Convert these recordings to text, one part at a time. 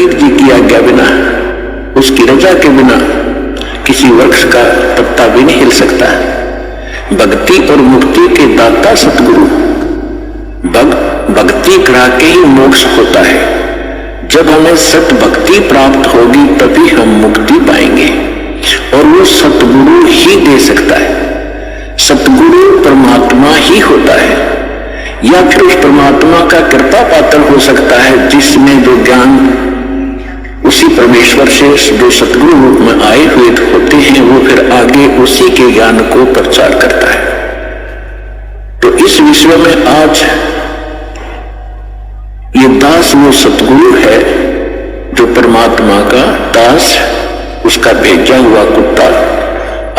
कबीर जी की आज्ञा बिना, उसकी रजा के बिना किसी वृक्ष का पत्ता भी नहीं हिल सकता। भक्ति और मुक्ति के दाता सतगुरु, भक्ति करा के ही मोक्ष होता है। जब हमें सत भक्ति प्राप्त होगी तभी हम मुक्ति पाएंगे, और वो सतगुरु ही दे सकता है। सतगुरु परमात्मा ही होता है, या फिर उस परमात्मा का कृपा पात्र हो सकता है जिसमें जो ज्ञान उसी परमेश्वर से जो सतगुरु रूप में आए हुए होते हैं, वो फिर आगे उसी के ज्ञान को प्रचार करता है। तो इस विषय में आज ये दास वो सतगुरु है जो परमात्मा का दास, उसका भेजा हुआ कुत्ता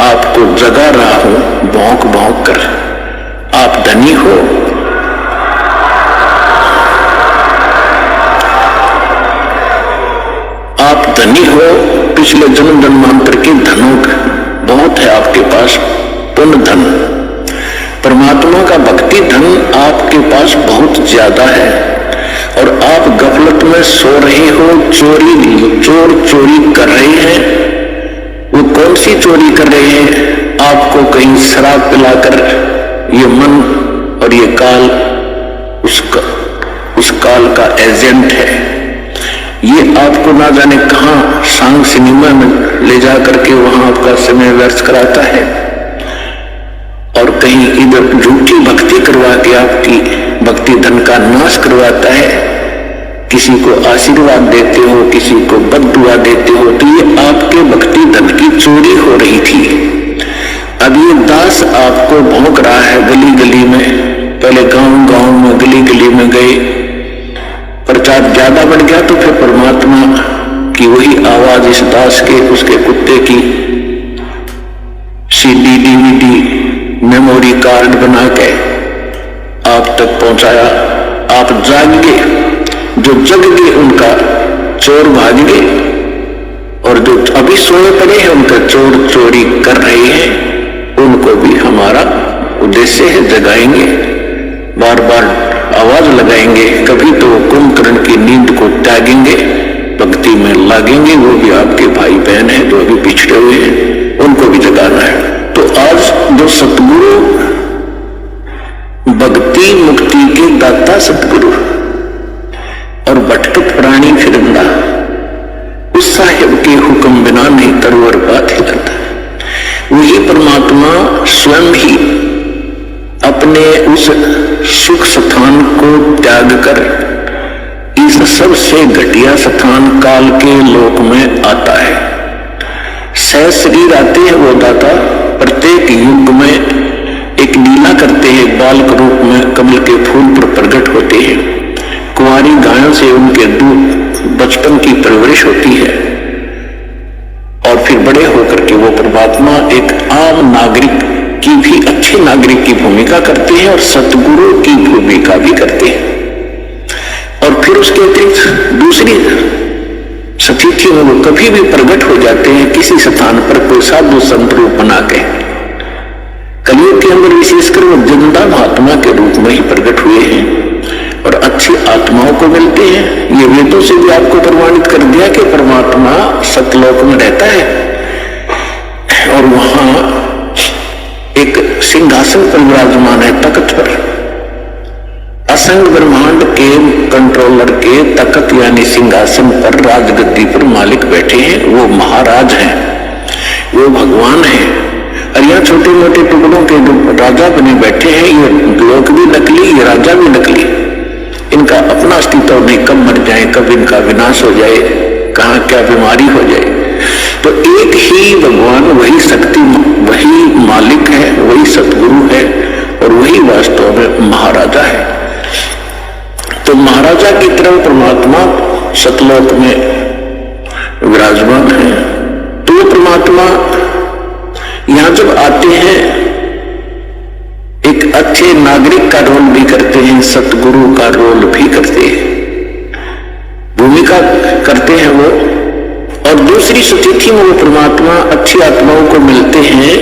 आपको जगा रहा हो भौंक भौंक कर। आप धनी हो, आप धनी हो, पिछले जन्म जन्मांतर के धनों बहुत है आपके पास, पुण्य धन। परमात्मा का भक्ति धन आपके पास बहुत ज्यादा है, और आप गफलत में सो रहे हो, चोर चोरी कर रहे हैं। वो कौन सी चोरी कर रहे हैं? आपको कहीं शराब पिलाकर ये मन और ये काल उस काल का एजेंट है। ये आपको ना जाने कहां सांग सिनेमा में ले जा करके वहां आपका समय व्यर्थ कराता है, और कहीं इधर झूठी भक्ति करवा के आपकी भक्ति धन का नाश करवाता है। किसी को आशीर्वाद देते हो, किसी को बद्दुआ देते हो, तो ये आपके भक्ति धन की चोरी हो रही थी। अब ये दास आपको भौंक रहा है गली गली में। पहले गांव गांव में गली गली में गए, प्रचार ज्यादा बढ़ गया तो फिर परमात्मा की वही आवाज इस दास के, उसके कुत्ते की सीडी डीवीडी मेमोरी कार्ड बना के आप तक पहुंचाया। आप जाग गए, जो जग गए उनका चोर भाग गए, और जो अभी सोए पड़े हैं उनका चोर चोरी कर रहे हैं, उनको भी हमारा उद्देश्य है जगाएंगे, बार बार आवाज लगाएंगे। कभी तो कुंभकर्ण की नींद को त्यागेंगे, भक्ति में लागेंगे। वो भी आपके भाई बहन हैं जो अभी पिछड़े हुए हैं, उनको भी जगाना है। तो आज जो सतगुरु, भक्ति मुक्ति के दाता सतगुरु और भटकत प्राणी फिरंदा, उस साहिब के हुक्म बिना नहीं तरवर बात ही करता। वही परमात्मा स्वयं ही अपने उस सुख स्थान को त्याग कर इस सबसे घटिया स्थान काल के लोक में आता है। सहशरीर आते हैं वो दाता, प्रत्येक युग में एक लीला करते हैं, बालक रूप में कमल के फूल पर प्रकट होते हैं। कुंवारी गायों से उनके दूध बचपन की परवरिश होती है, और फिर बड़े होकर के वो परमात्मा एक आम नागरिक की भी, अच्छे नागरिक की भूमिका करते हैं और सतगुरु की भूमिका भी करते हैं। और फिर उसके अतिरिक्त दूसरी स्थिति में वो कभी भी प्रकट हो जाते हैं किसी स्थान पर कोई साधु संत रूप बना के। कलियुग के अंदर विशेषकर वो जिंदा महात्मा के रूप में ही प्रकट हुए हैं और अच्छी आत्माओं को मिलते हैं। ये वेदों से भी आपको प्रमाणित कर दिया कि परमात्मा सतलोक में रहता है, और वहां एक सिंहासन पर विराजमान है, तख्त पर। असंग ब्रह्मांड के कंट्रोलर के तख्त यानी सिंहासन पर, राजगद्दी पर मालिक बैठे हैं। वो महाराज हैं, वो भगवान हैं। और यहाँ छोटे मोटे टुकड़ों के जो राजा बने बैठे हैं, ये लोक भी नकली, ये राजा भी नकली। इनका अपना अस्तित्व नहीं, कब मर जाए, कब इनका विनाश हो जाए, कहाँ क्या बीमारी हो जाए। तो एक ही भगवान, वही शक्ति, वही मालिक है, वही सतगुरु है, और वही वास्तव में महाराजा है। तो महाराजा की तरह परमात्मा सतलोक में विराजमान है। तो वो परमात्मा यहां जब आते हैं, एक अच्छे नागरिक का रोल भी करते हैं, सतगुरु का रोल भी करते हैं, भूमिका करते हैं वो। और दूसरी स्थिति में वो परमात्मा अच्छी आत्माओं को मिलते हैं,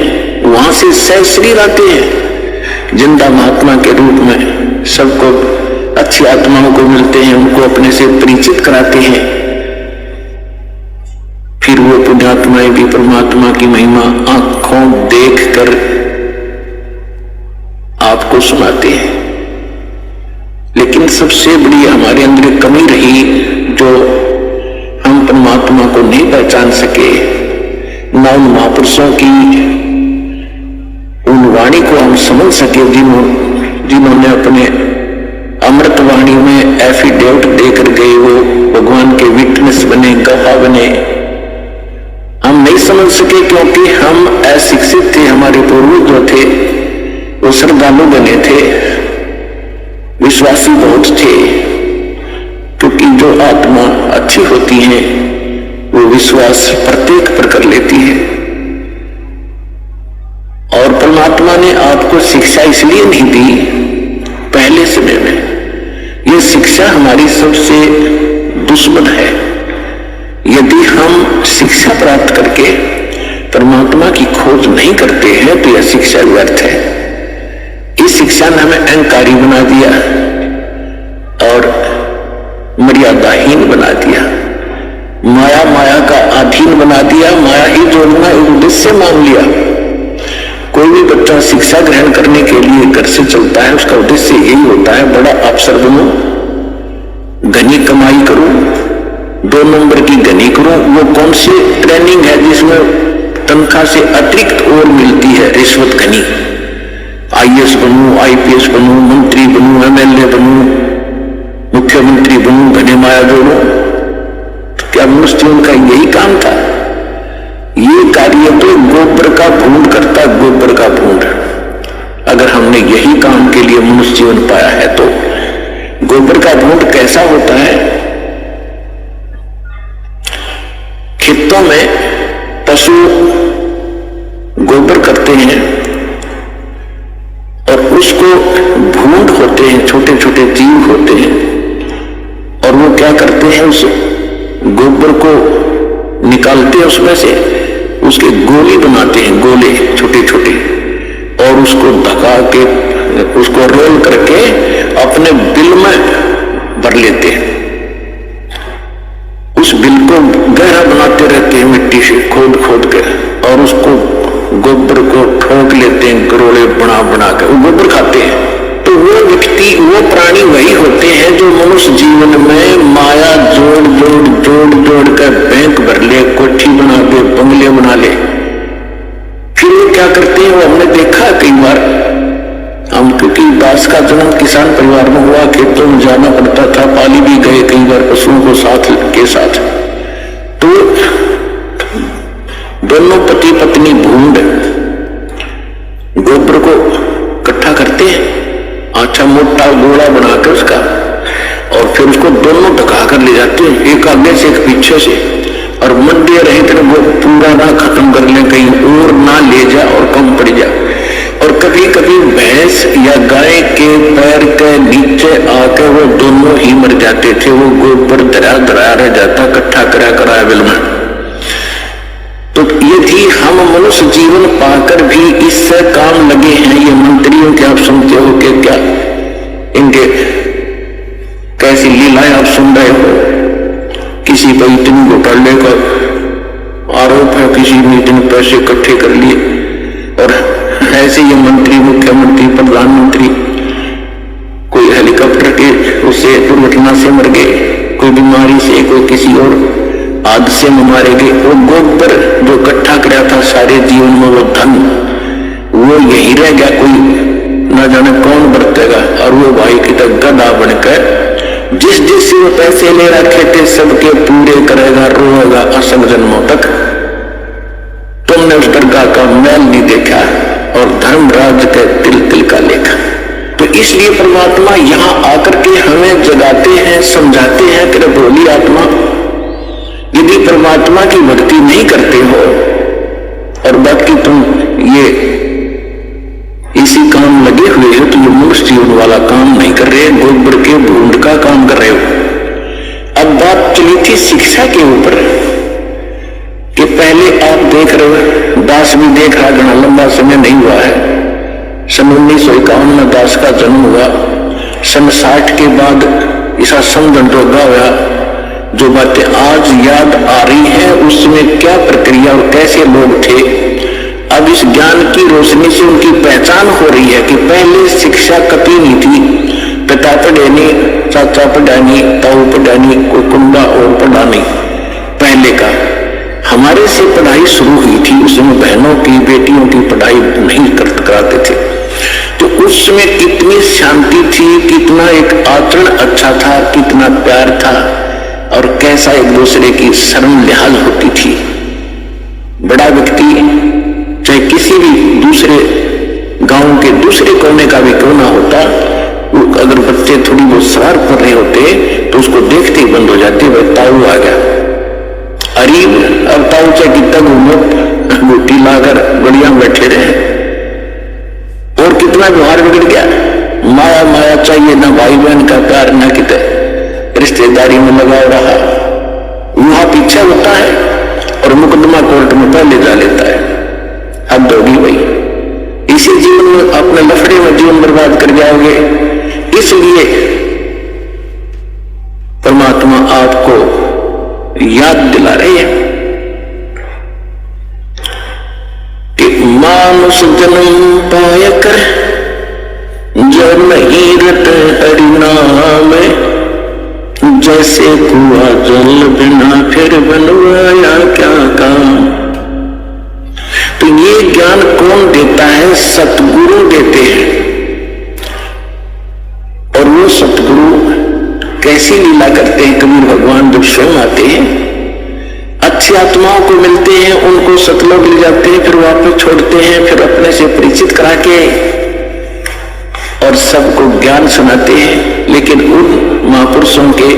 वहां से सहशरीर आते हैं जिंदा महात्मा के रूप में। सबको अच्छी आत्माओं को मिलते हैं, उनको अपने से परिचित कराते हैं, पुण्यात्माएं भी परमात्मा की महिमा आंखों देखकर आपको सुनाते हैं। लेकिन सबसे बड़ी हमारे अंदर कमी रही, जो हम परमात्मा को नहीं पहचान सके, ना उन महापुरुषों की उन वाणी को हम समझ सके जिन्होंने अपने अमृत वाणी में एफिडेविट देकर गए, वो भगवान के विटनेस बने, गवाह बने। हम नहीं समझ सके क्योंकि हम अशिक्षित थे। हमारे पूर्वज जो थे वो श्रद्धालु बने थे, विश्वासी बहुत थे, क्योंकि जो आत्मा अच्छी होती है वो विश्वास प्रत्येक पर कर लेती है। और परमात्मा ने आपको शिक्षा इसलिए नहीं दी पहले समय में, ये शिक्षा हमारी सबसे दुश्मन है। यदि हम शिक्षा प्राप्त करके परमात्मा की खोज नहीं करते हैं तो यह शिक्षा व्यर्थ है। इस शिक्षा ने हमें अहंकारी बना दिया और मर्यादाहीन बना दिया, माया का अधीन बना दिया। माया ही जोड़ना एक उद्देश्य मान लिया। कोई भी बच्चा शिक्षा ग्रहण करने के लिए घर से चलता है, उसका उद्देश्य यही होता है, बड़ा अफसर बनूं, घनी कमाई करूं, 2 नंबर की घनी करूं। वो कौन सी ट्रेनिंग है जिसमें तनख्वाह से अतिरिक्त और मिलती है, रिश्वत घनी। IAS बनूं, IPS बनूं, मंत्री बनूं, MLA बनूं, मुख्यमंत्री बनूं, घने माया जोड़ूं। तो क्या मनुष्य उनका यही काम था? ये कार्य तो गोबर का भूंड करता, गोबर का भूंड। अगर हमने यही काम के लिए मनुष्य जीवन पाया है तो गोबर का भूंड कैसा होता है? खेतों में पशु गोबर करते हैं और उसको भूंड होते हैं, छोटे छोटे जीव होते हैं, और वो क्या करते हैं, उस गोबर को निकालते हैं, उसमें से उसके गोले बनाते हैं, गोले छोटे छोटे, और उसको धका के उसको रोल करके अपने बिल में भर लेते हैं। उस बिल को गहरा बनाते रहते हैं मिट्टी से खोद खोद के, और उसको गोबर को ठोक लेते हैं गरोले बना बना के, वो गोबर खाते हैं। तो वो व्यक्ति, वो प्राणी वही होते हैं जो मनुष्य जीवन में माया जोड़ जोड़ जोड़ जोड़ कर बैंक भर ले, कोठी बना दे, बंगले बना ले। फिर वो क्या करते हैं, वो हमने देखा कई बार। हम क्योंकि दास का जन्म किसान परिवार में हुआ, खेतों में जाना पड़ता था, पाली भी गए कई बार पशुओं को साथ के साथ। तो दोनों पति पत्नी भूंड गोबर को इकट्ठा करते हैं, अच्छा मोटा गोला बनाकर उसका, और फिर उसको दोनों धका कर ले जाते हैं, एक आगे से एक पीछे से, और मंडे रहे थे वो पूरा ना खत्म कर ले, कहीं और ना ले जा और कम पड़ जाए। और कभी कभी भैंस या गाय के पैर के नीचे आकर वो दोनों ही मर जाते थे, वो गोबर धरा धरा रह जाता, इकट्ठा करा करा बिल में। तो यदि हम मनुष्य जीवन पाकर भी इससे काम लगे हैं, ये मंत्रियों के आप सुनते हो कि क्या इनके कैसी लीलाएं आप सुन रहे हो, किसी पर इतने घोटाले का आरोप है, किसी ने इतने पैसे इकट्ठे कर लिए, और ऐसे ये मंत्री, मुख्यमंत्री, प्रधानमंत्री कोई हेलीकॉप्टर के उससे दुर्घटना से मर गए, कोई बीमारी से, कोई किसी और हादसे में मारे गए। वो गोबर जो इकट्ठा कराया था सारे जीवन में, वो धन वो यही रह गया, कोई न जाने कौन बरतेगा। और वो भाई की तक गधा बनकर जिस जिससे वो पैसे ले रखे थे सबके पूरे करेगा, रोएगा असंग जन्मों तक। तुमने उस दरगाह का मैल नहीं देखा और धर्मराज के तिल तिल का लेखा। तो इसलिए परमात्मा यहाँ आकर के हमें जगाते हैं, समझाते हैं कि भोली आत्मा, यदि परमात्मा की भक्ति नहीं करते हो और बाकी तुम ये इसी काम लगे हुए हो, तो ये मनुष्य जीवन वाला काम नहीं कर रहे, गोबर के भूंड का काम कर रहे हो। अब बात चली थी शिक्षा के ऊपर कि पहले आप देख रहे हो, दास भी देख रहा, घना लंबा समय नहीं हुआ है। सन 1951 में दास का जन्म हुआ, सन 60 के बाद ईसा समझन रोगा हुआ, जो बातें आज याद आ रही हैं उसमें क्या प्रक्रिया और कैसे लोग थे। अब इस ज्ञान की रोशनी से उनकी पहचान हो रही है कि पहले शिक्षा कभी नहीं थी। पिता पढ़े नहीं, चाचा पढ़ा नहीं, ताऊ पढ़ा नहीं, कोई कुंडा और पढ़ा नहीं। पहले का हमारे से पढ़ाई शुरू हुई थी, उसमें बहनों की बेटियों की पढ़ाई नहीं कराते थे। तो उसमें कितनी शांति थी, कितना एक आचरण अच्छा था, कितना प्यार था और कैसा एक दूसरे की शर्म लिहाज होती थी। बड़ा व्यक्ति चाहे किसी भी दूसरे गांव के दूसरे कोने का भी क्यों ना होता, वो अगर बच्चे थोड़ी बहुत सवार कर रहे होते तो उसको देखते ही बंद हो जाते, भाई ताऊ आ गया। अरे अब ताऊ चाहे कितना घूमो गोटी लाकर बढ़िया बैठे रहे और कितना व्यवहार बिगड़ गया। माया माया चाहिए, ना भाई बहन का प्यार, ना कितने रिश्तेदारी में लगा रहा, वहां पीछे होता है और मुकदमा कोर्ट में पहले जा लेता है। हद होगी भाई, इसी जीवन में अपने लफड़े में जीवन बर्बाद कर जाओगे। इसलिए परमात्मा आपको याद दिला रही है कि मानुष जन्म पाय कर जो नहीं रटे हरिनाम, जैसे कुआ जल बिना फिर बनवाया क्या काम। तो ये ज्ञान कौन देता है? सतगुरु देते हैं। और वो सतगुरु कैसी लीला करते हैं? कबीर भगवान जब स्वयं आते हैं, अच्छी आत्माओं को मिलते हैं, उनको सतलोक ले जाते हैं, फिर वापस छोड़ते हैं, फिर अपने से परिचित करा के और सबको ज्ञान सुनाते हैं। लेकिन उन महापुरुषों के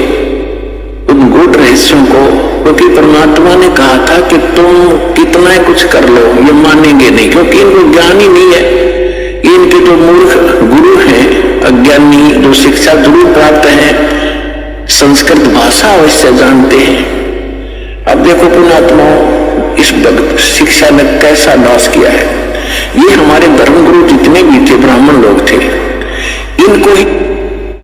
उन गूढ़ रहस्यों को, क्योंकि परमात्मा ने कहा था कि तुम कितना कुछ कर लो ये मानेंगे नहीं, क्योंकि इनको ज्ञान ही नहीं है। इनके जो मूर्ख गुरु हैं, अज्ञानी, जो शिक्षा जरूर प्राप्त है, संस्कृत भाषा अवश्य जानते हैं। अब देखो पुण्यात्माओं, इस शिक्षा ने कैसा नाश किया है। ये हमारे धर्मगुरु जितने भी थे, ब्राह्मण लोग थे, इनको ही